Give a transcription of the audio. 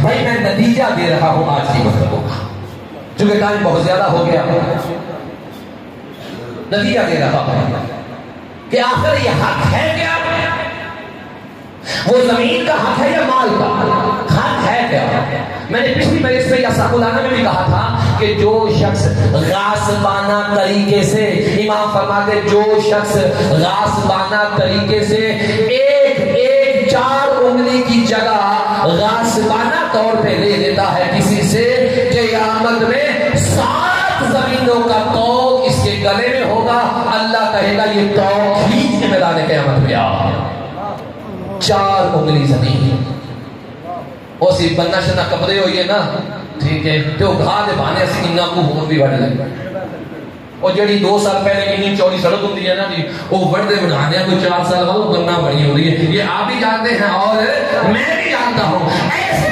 بھائی میں نتیجہ دے رہا ہوں آج کی گفتگو کا، چونکہ ٹائم بہت زیادہ ہو گیا، نتیجہ دے رہا ہوں کہ آخر یہ حق ہے کیا؟ وہ زمین کا حق ہے یا مال کا حق ہے کیا؟ میں نے پچھلی مجلس میں یا ساکولانا میں بھی کہا تھا کہ جو شخص غاصبانہ طریقے سے، امام فرماتے جو شخص غاصبانہ طریقے سے ایک 4 انگلی کی جگہ غاصبانہ طور پہ لے لیتا ہے کسی سے، قیامت میں 7 زمینوں کا توق اس کے گلے میں ہوگا، اللہ کہے گا یہ توق کھینچ کے میدان قیامت میں آ، 4 انگلی زمین اسی بننا شنا کپڑے ہوئیے نا، ٹھیک ہے، جو گھا دے بھانے اسی انہا کو ہون بھی بڑھ لگے، اور جڑی 2 سال پہلے کنی چوڑی سڑک ہوتی ہے نا جی، وہ بڑھ دے بنانے کوئی 4 سال بعد وہ بننا بڑی ہو رہی ہے، یہ آپ بھی جانتے ہیں اور میں بھی جانتا ہوں، ایسے